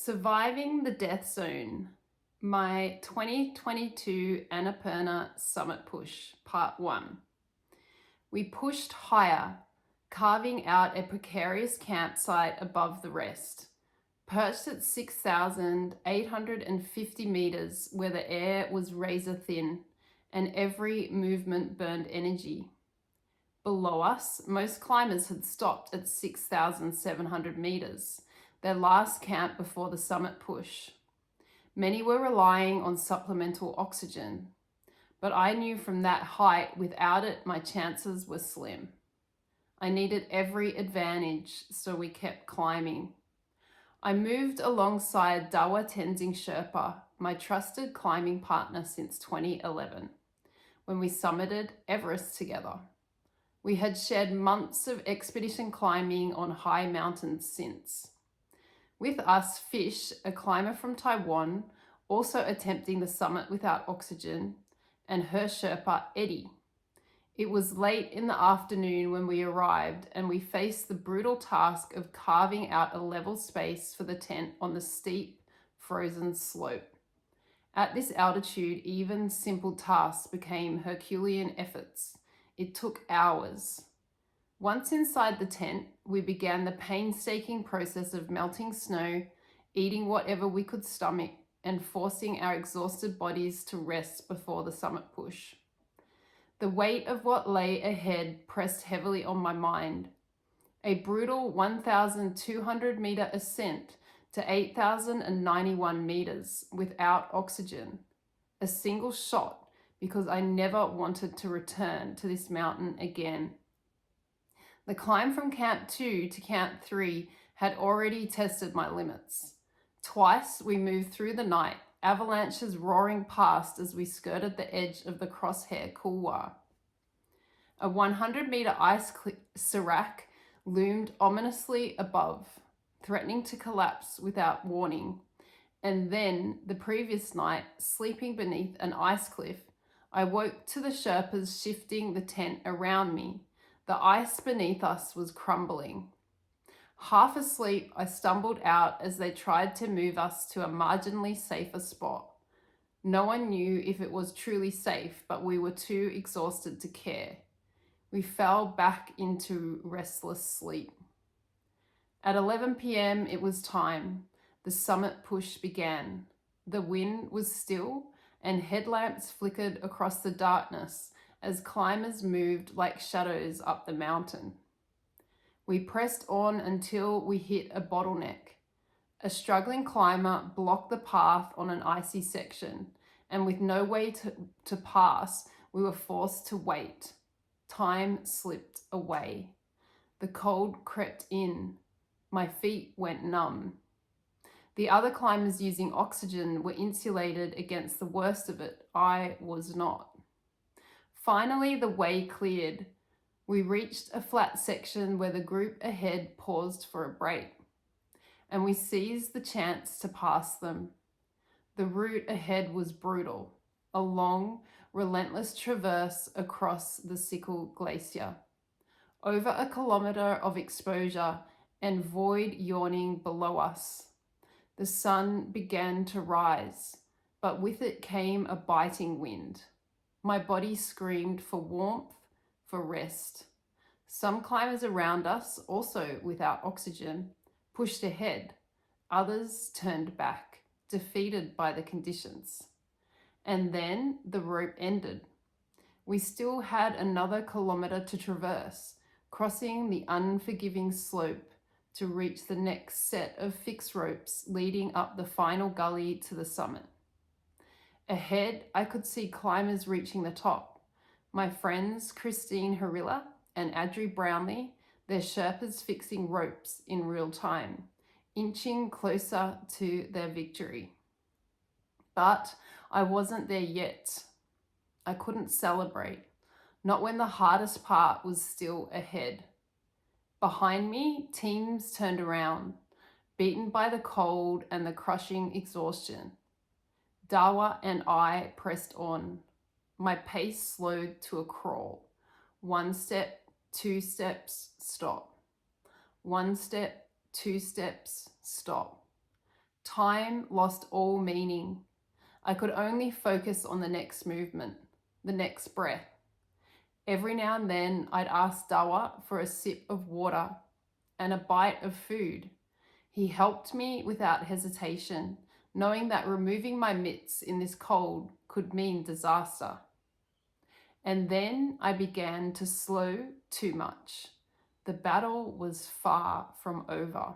Surviving the Death Zone, my 2022 Annapurna Summit Push, Part 1. We pushed higher, carving out a precarious campsite above the rest, perched at 6,850 meters where the air was razor thin and every movement burned energy. Below us, most climbers had stopped at 6,700 meters, their last camp before the summit push. Many were relying on supplemental oxygen, but I knew from that height without it my chances were slim. I needed every advantage, so we kept climbing. I moved alongside Dawa Tenzing Sherpa, my trusted climbing partner since 2011, when we summited Everest together. We had shared months of expedition climbing on high mountains since. With us, Fish, a climber from Taiwan, also attempting the summit without oxygen, and her Sherpa, Eddie. It was late in the afternoon when we arrived, and we faced the brutal task of carving out a level space for the tent on the steep, frozen slope. At this altitude, even simple tasks became Herculean efforts. It took hours. Once inside the tent, we began the painstaking process of melting snow, eating whatever we could stomach, and forcing our exhausted bodies to rest before the summit push. The weight of what lay ahead pressed heavily on my mind. A brutal 1,200 meter ascent to 8,091 meters without oxygen. A single shot because I never wanted to return to this mountain again. The climb from Camp 2 to Camp 3 had already tested my limits. Twice we moved through the night, avalanches roaring past as we skirted the edge of the Crosshair Couloir. A 100-meter ice serac loomed ominously above, threatening to collapse without warning. And then, the previous night, sleeping beneath an ice cliff, I woke to the Sherpas shifting the tent around me. The ice beneath us was crumbling. Half asleep, I stumbled out as they tried to move us to a marginally safer spot. No one knew if it was truly safe, but we were too exhausted to care. We fell back into restless sleep. At 11 p.m., it was time. The summit push began. The wind was still, and headlamps flickered across the darkness as climbers moved like shadows up the mountain. We pressed on until we hit a bottleneck. A struggling climber blocked the path on an icy section, and with no way to pass, we were forced to wait. Time slipped away. The cold crept in. My feet went numb. The other climbers using oxygen were insulated against the worst of it. I was not. Finally, the way cleared. We reached a flat section where the group ahead paused for a break, and we seized the chance to pass them. The route ahead was brutal, a long, relentless traverse across the Sickle Glacier, over a kilometer of exposure and void yawning below us. The sun began to rise, but with it came a biting wind. My body screamed for warmth, for rest. Some climbers around us, also without oxygen, pushed ahead. Others turned back, defeated by the conditions. And then the rope ended. We still had another kilometer to traverse, crossing the unforgiving slope to reach the next set of fixed ropes leading up the final gully to the summit. Ahead, I could see climbers reaching the top. My friends Christine Harilla and Adri Brownlee, their Sherpas fixing ropes in real time, inching closer to their victory. But I wasn't there yet. I couldn't celebrate, not when the hardest part was still ahead. Behind me, teams turned around, beaten by the cold and the crushing exhaustion. Dawa and I pressed on. My pace slowed to a crawl. 1 step, 2 steps, stop. 1 step, 2 steps, stop. Time lost all meaning. I could only focus on the next movement, the next breath. Every now and then, I'd ask Dawa for a sip of water and a bite of food. He helped me without hesitation, knowing that removing my mitts in this cold could mean disaster. And then I began to slow too much. The battle was far from over.